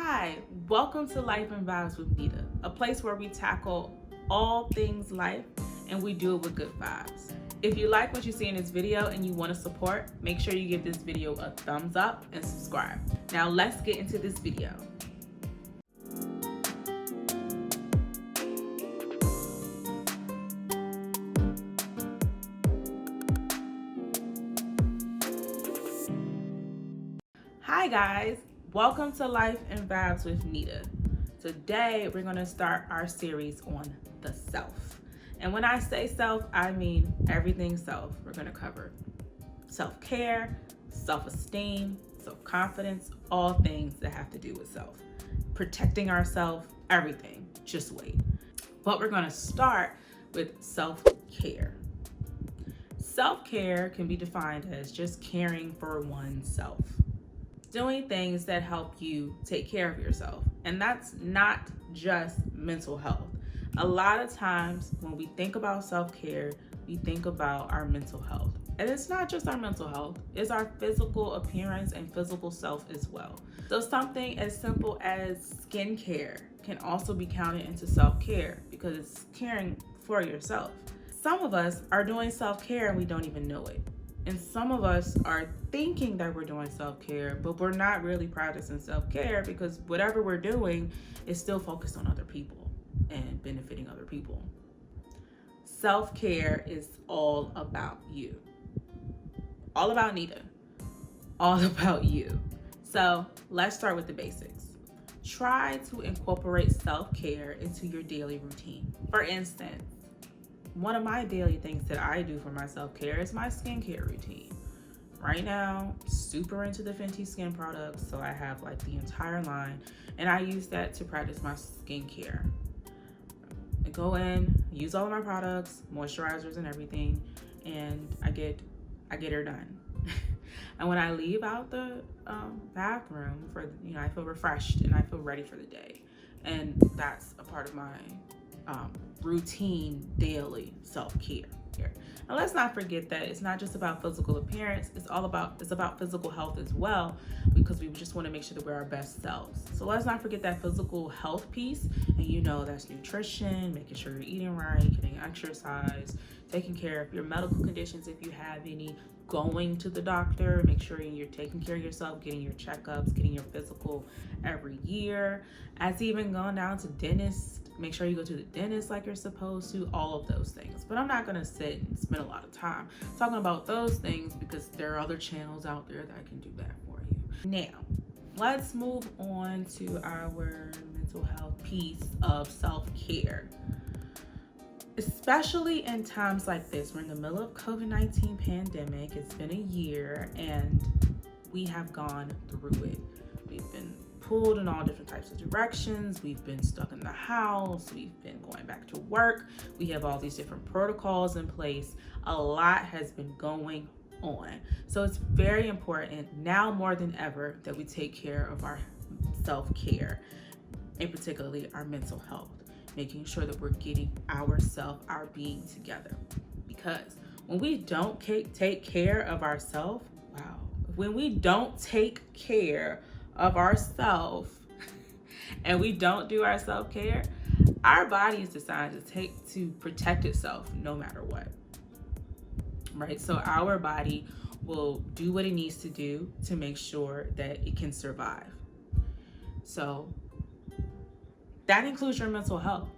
Hi, welcome to Life and Vibes with Nnita, a place where we tackle all things life and we do it with good vibes. If you like what you see in this video and you want to support, make sure you give this video a thumbs up and subscribe. Now let's get into this video. Hi guys, welcome to Life and Vibes with Nnita. Today we're going to start our series on the self. And when I say self, I mean everything self. We're going to cover self-care, self-esteem, self-confidence, all things that have to do with self. Protecting ourselves, everything. Just wait. But we're going to start with self-care. Self-care can be defined as just caring for oneself. Doing things that help you take care of yourself. And that's not just mental health. A lot of times when we think about self-care, we think about our mental health. And it's not just our mental health, it's our physical appearance and physical self as well. So something as simple as skincare can also be counted into self-care because it's caring for yourself. Some of us are doing self-care and we don't even know it. And some of us are thinking that we're doing self-care, but we're not really practicing self-care because whatever we're doing is still focused on other people and benefiting other people. Self-care is all about you. All about Nnita. All about you. So let's start with the basics. Try to incorporate self-care into your daily routine. For instance, one of my daily things that I do for my self-care is my skincare routine. Right now, super into the Fenty skin products, so I have like the entire line, and I use that to practice my skincare. I go in, use all of my products, moisturizers and everything, and I get her done. And when I leave out the bathroom, I feel refreshed and I feel ready for the day, and that's a part of my routine daily self-care. And let's not forget that it's not just about physical appearance, it's about physical health as well, because we just want to make sure that we're our best selves. So let's not forget that physical health piece, and that's nutrition, making sure you're eating right, getting exercise, taking care of your medical conditions if you have any, going to the doctor, make sure you're taking care of yourself, getting your checkups, getting your physical every year, as even going down to dentists. Make sure you go to the dentist like you're supposed to, all of those things. But I'm not gonna sit and spend a lot of time talking about those things because there are other channels out there that can do that for you. Now, let's move on to our mental health piece of self-care. Especially in times like this, we're in the middle of COVID-19 pandemic. It's been a year and we have gone through it. We've been pulled in all different types of directions. We've been stuck in the house. We've been going back to work. We have all these different protocols in place. A lot has been going on. So it's very important now more than ever that we take care of our self-care, and particularly our mental health, making sure that we're getting our being together. Because when we don't take care of ourselves, when we don't take care of ourselves and we don't do our self-care, our body is designed to protect itself no matter what, right? So our body will do what it needs to do to make sure that it can survive. So that includes your mental health.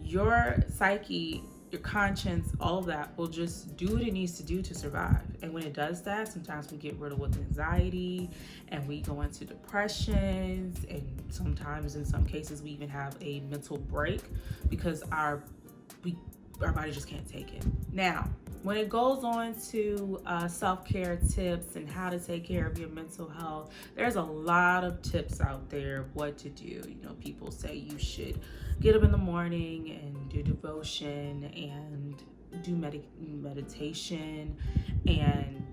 Your psyche, your conscience, all of that will just do what it needs to do to survive. And when it does that, sometimes we get riddled with anxiety and we go into depressions, and sometimes in some cases we even have a mental break because our body just can't take it. Now, when it goes on to self-care tips and how to take care of your mental health, there's a lot of tips out there what to do. People say you should get up in the morning and do devotion and do meditation and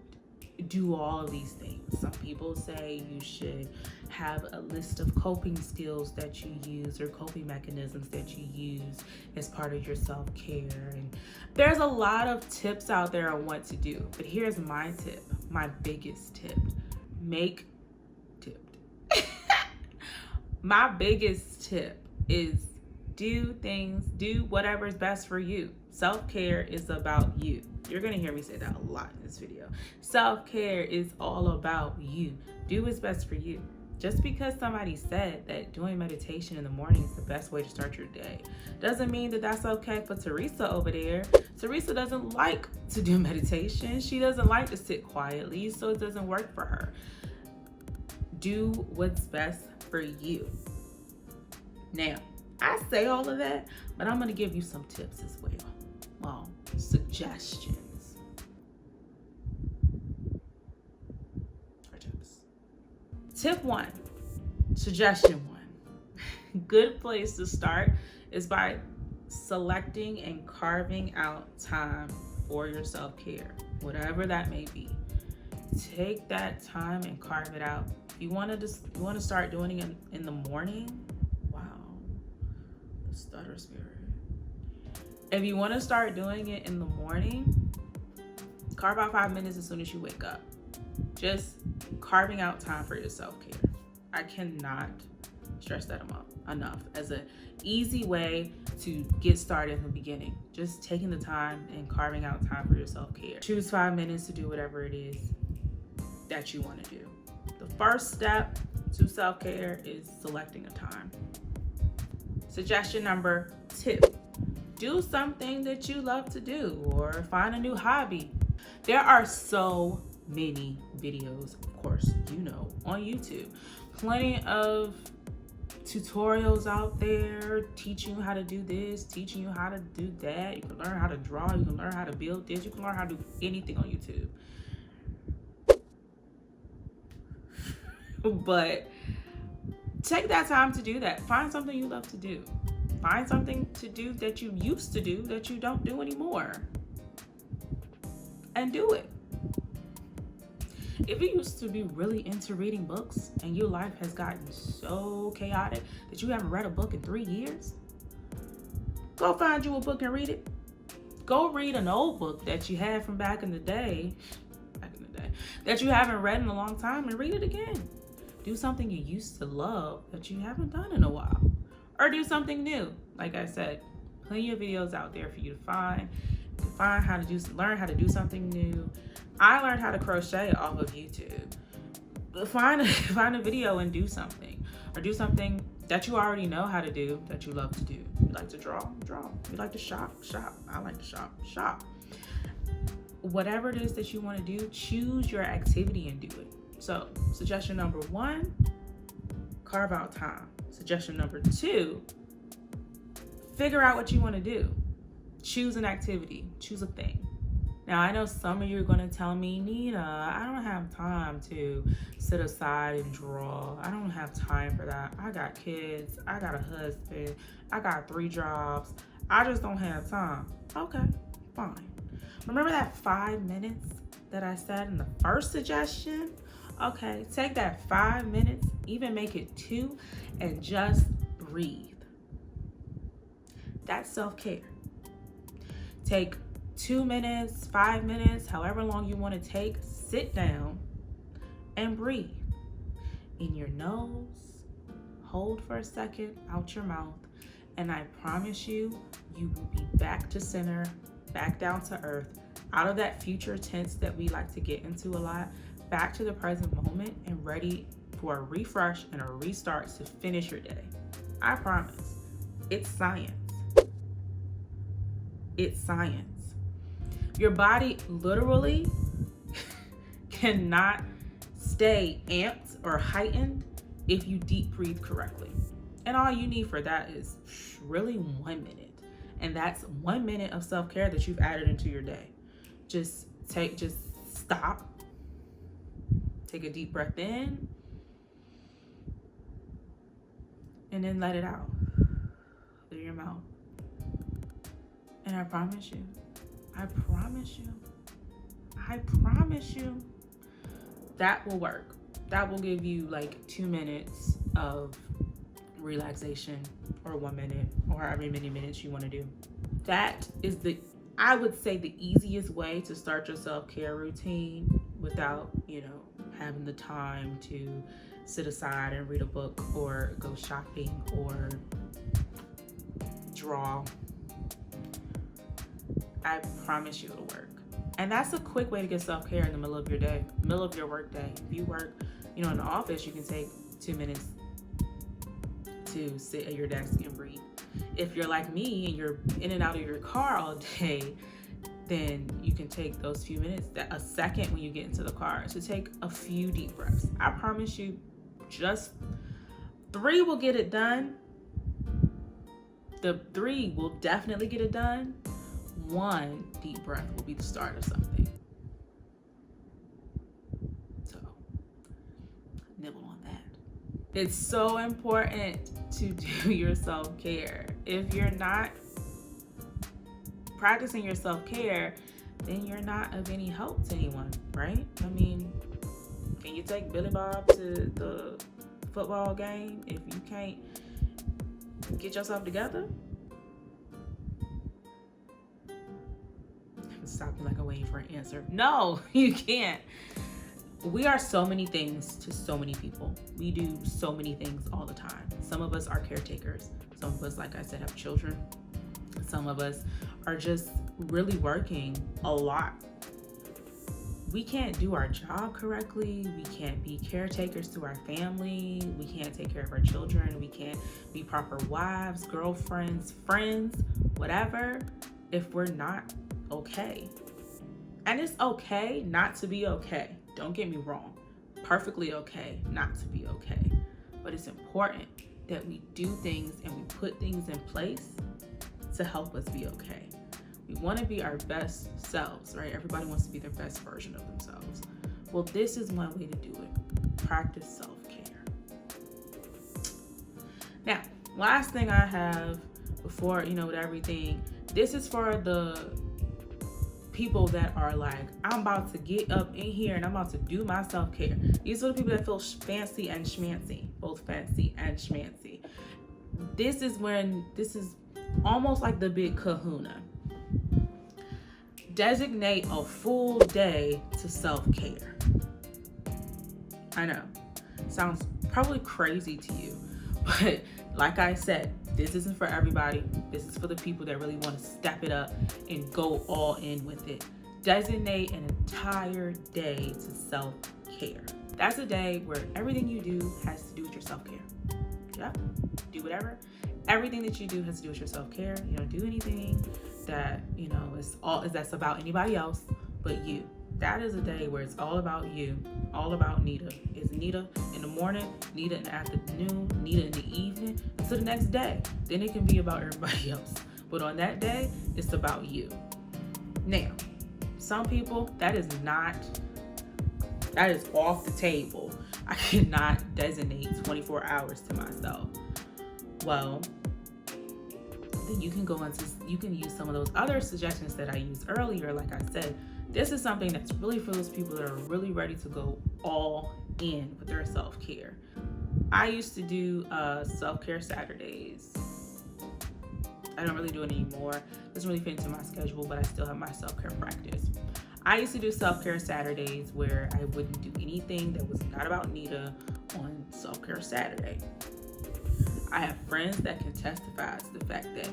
do all of these things. Some people say you should have a list of coping skills that you use or coping mechanisms that you use as part of your self-care. And there's a lot of tips out there on what to do. But here's my tip, my biggest tip. My biggest tip is do whatever is best for you. Self-care is about you. You're gonna hear me say that a lot in this video. Self-care is all about you. Do what's best for you. Just because somebody said that doing meditation in the morning is the best way to start your day doesn't mean that that's okay for Teresa over there. Teresa doesn't like to do meditation. She doesn't like to sit quietly, so it doesn't work for her. Do what's best for you. Now, I say all of that, but I'm going to give you some tips as well. Well, suggestions. Or tips. Tip 1, suggestion 1. Good place to start is by selecting and carving out time for your self-care, whatever that may be. Take that time and carve it out. You want to start doing it in the morning? Wow, the stutter spirit. If you want to start doing it in the morning, carve out 5 minutes as soon as you wake up. Just carving out time for your self-care. I cannot stress that enough as an easy way to get started in the beginning. Just taking the time and carving out time for your self-care. Choose 5 minutes to do whatever it is that you want to do. The first step to self-care is selecting a time. Suggestion number 2, do something that you love to do or find a new hobby. There are so many videos, of course, on YouTube. Plenty of tutorials out there teaching you how to do this, teaching you how to do that. You can learn how to draw, you can learn how to build this, you can learn how to do anything on YouTube. But take that time to do that. Find something you love to do. Find something to do that you used to do that you don't do anymore. And do it. If you used to be really into reading books and your life has gotten so chaotic that you haven't read a book in 3 years, go find you a book and read it. Go read an old book that you had from back in the day, that you haven't read in a long time, and read it again. Do something you used to love that you haven't done in a while. Or do something new. Like I said, plenty of videos out there for you to find. You can learn how to do something new. I learned how to crochet off of YouTube. Find a video and do something. Or do something that you already know how to do that you love to do. You like to draw? You like to shop? I like to shop. Whatever it is that you want to do, choose your activity and do it. So, suggestion number 1, carve out time. Suggestion number 2, figure out what you want to do. Choose an activity, choose a thing. Now, I know some of you are going to tell me, Nnita, I don't have time to sit aside and draw. I don't have time for that. I got kids, I got a husband, I got 3 jobs. I just don't have time. Okay, fine. Remember that 5 minutes that I said in the first suggestion? Okay, take that 5 minutes, even make it 2, and just breathe. That's self-care. Take 2 minutes, 5 minutes, however long you want to take, sit down and breathe. In your nose, hold for a second, out your mouth, and I promise you, you will be back to center, back down to earth, out of that future tense that we like to get into a lot, back to the present moment and ready for a refresh and a restart to finish your day. I promise. It's science. It's science. Your body literally cannot stay amped or heightened if you deep breathe correctly. And all you need for that is really 1 minute. And that's 1 minute of self-care that you've added into your day. Just stop. Take a deep breath in. And then let it out through your mouth. And I promise you, that will work. That will give you like 2 minutes of relaxation, or 1 minute, or however many minutes you want to do. That is I would say the easiest way to start your self-care routine without, having the time to sit aside and read a book or go shopping or draw, I promise you it'll work. And that's a quick way to get self-care in the middle of your day, middle of your work day. If you work, in the office, you can take 2 minutes to sit at your desk and breathe. If you're like me and you're in and out of your car all day, then you can take those few minutes, a second when you get into the car, to take a few deep breaths. I promise you, just 3 will get it done. The 3 will definitely get it done. 1 deep breath will be the start of something. So, nibble on that. It's so important to do your self-care. If you're not practicing your self-care, then you're not of any help to anyone, right? I mean, can you take Billy Bob to the football game if you can't get yourself together? Stop me like I'm waiting for an answer. No, you can't. We are so many things to so many people. We do so many things all the time. Some of us are caretakers. Some of us, like I said, have children. Some of us are just really working a lot. We can't do our job correctly. We can't be caretakers to our family. We can't take care of our children. We can't be proper wives, girlfriends, friends, whatever, if we're not okay. And it's okay not to be okay. Don't get me wrong. Perfectly okay not to be okay. But it's important that we do things and we put things in place to help us be okay. We want to be our best selves, right? Everybody wants to be their best version of themselves. Well, this is one way to do it. Practice self-care. Now, last thing I have before, with everything, this is for the people that are like, I'm about to get up in here and I'm about to do my self-care. These are the people that feel fancy and schmancy, both fancy and schmancy. This is almost like the big kahuna. Designate a full day to self-care. I know, sounds probably crazy to you, but like I said, this isn't for everybody. This is for the people that really want to step it up and go all in with it. Designate an entire day to self-care. That's a day where everything you do has to do with your self-care. Yeah, do whatever. Everything that you do has to do with your self-care. You don't do anything that, that's about anybody else but you. That is a day where it's all about you, all about Nnita. It's Nnita in the morning, Nnita in the afternoon, Nnita in the evening, until the next day. Then it can be about everybody else. But on that day, it's about you. Now, some people, that is off the table. I cannot designate 24 hours to myself. Well, then you can use some of those other suggestions that I used earlier. Like I said, this is something that's really for those people that are really ready to go all in with their self-care. I used to do self-care Saturdays. I don't really do it anymore. It doesn't really fit into my schedule, but I still have my self-care practice. I used to do self-care Saturdays where I wouldn't do anything that was not about Nnita on self-care Saturday. I have friends that can testify to the fact that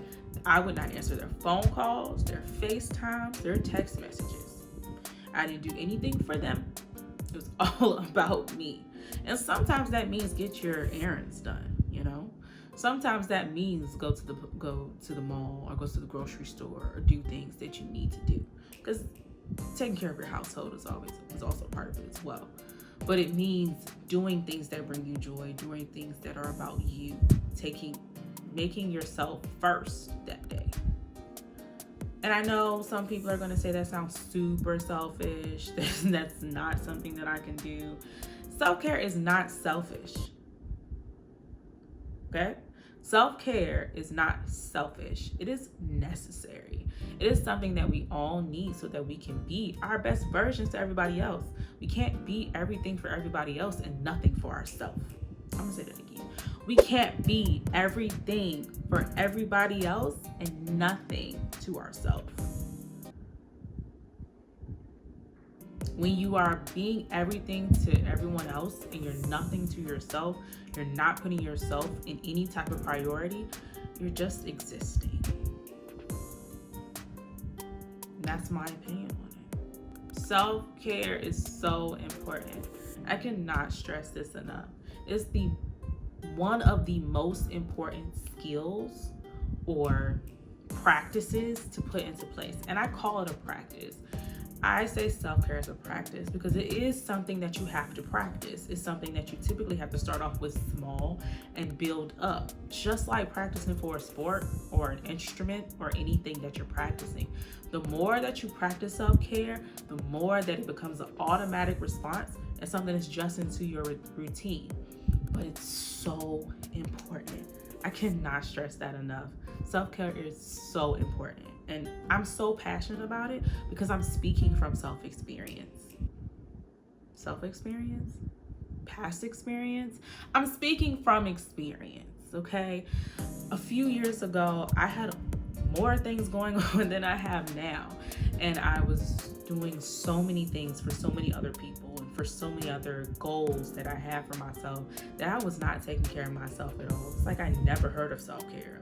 I would not answer their phone calls, their FaceTimes, their text messages. I didn't do anything for them. It was all about me. And sometimes that means get your errands done, Sometimes that means go to the mall or go to the grocery store or do things that you need to do. Because taking care of your household is also part of it as well. But it means doing things that bring you joy, doing things that are about you, making yourself first that day. And I know some people are going to say that sounds super selfish. That's not something that I can do. Self-care is not selfish. Okay? Self-care is not selfish. It is necessary. It is something that we all need so that we can be our best versions to everybody else. We can't be everything for everybody else and nothing for ourselves. I'm going to say that again. We can't be everything for everybody else and nothing to ourselves. When you are being everything to everyone else and you're nothing to yourself, you're not putting yourself in any type of priority, you're just existing. And that's my opinion on it. Self-care is so important. I cannot stress this enough. It's one of the most important skills or practices to put into place. And I call it a practice. I say self-care is a practice because it is something that you have to practice. It's something that you typically have to start off with small and build up. Just like practicing for a sport or an instrument or anything that you're practicing. The more that you practice self-care, the more that it becomes an automatic response and something that's just into your routine. But it's so important. I cannot stress that enough. Self-care is so important. And I'm so passionate about it because I'm speaking from self-experience. Self-experience? Past experience? I'm speaking from experience, okay? A few years ago, I had more things going on than I have now. And I was doing so many things for so many other people and for so many other goals that I had for myself that I was not taking care of myself at all. It's like I never heard of self-care.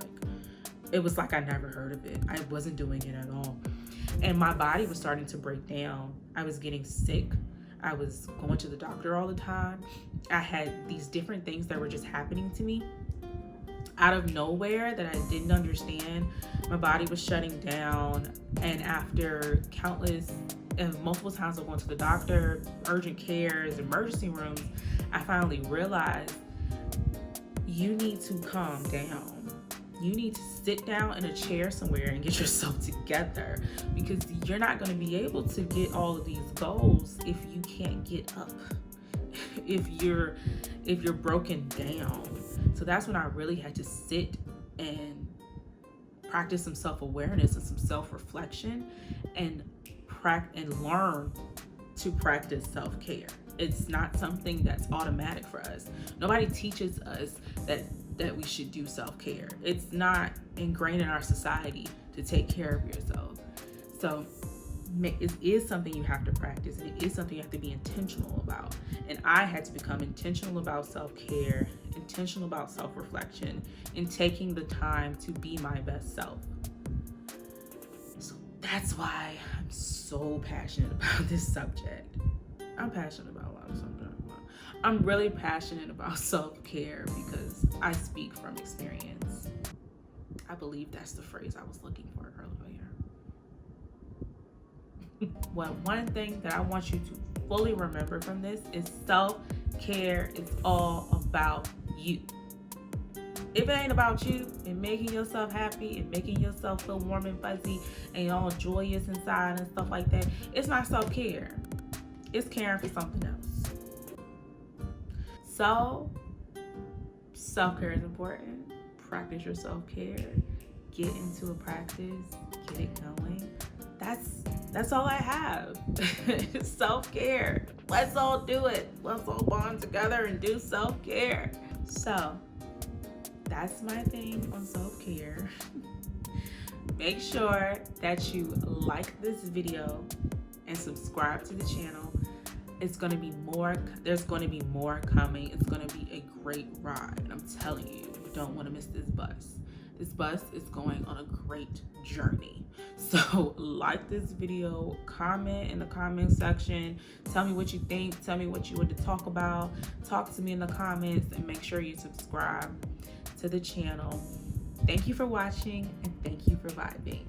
It was like I never heard of it. I wasn't doing it at all. And my body was starting to break down. I was getting sick. I was going to the doctor all the time. I had these different things that were just happening to me out of nowhere that I didn't understand. My body was shutting down. And after countless and multiple times of going to the doctor, urgent cares, emergency rooms, I finally realized you need to calm down. You need to sit down in a chair somewhere and get yourself together because you're not going to be able to get all of these goals if you can't get up, if you're broken down. So that's when I really had to sit and practice some self-awareness and some self-reflection and learn to practice self-care. It's not something that's automatic for us. Nobody teaches us that we should do self-care. It's not ingrained in our society to take care of yourself. So it is something you have to practice, and it is something you have to be intentional about. And I had to become intentional about self-care, intentional about self-reflection, and taking the time to be my best self. So that's why I'm so passionate about this subject. I'm passionate about a lot of subjects. I'm really passionate about self-care because I speak from experience. I believe that's the phrase I was looking for earlier. Well, one thing that I want you to fully remember from this is self-care is all about you. If it ain't about you and making yourself happy and making yourself feel warm and fuzzy and all joyous inside and stuff like that, it's not self-care. It's caring for something else. So, self-care is important. Practice your self-care. Get into a practice. Get it going. That's all I have. Self-care. Let's all do it. Let's all bond together and do self-care. So, that's my thing on self-care. Make sure that you like this video and subscribe to the channel. There's going to be more coming. It's going to be a great ride. I'm telling you, you don't want to miss this bus. This bus is going on a great journey. So like this video, comment in the comment section. Tell me what you think. Tell me what you want to talk about. Talk to me in the comments and make sure you subscribe to the channel. Thank you for watching and thank you for vibing.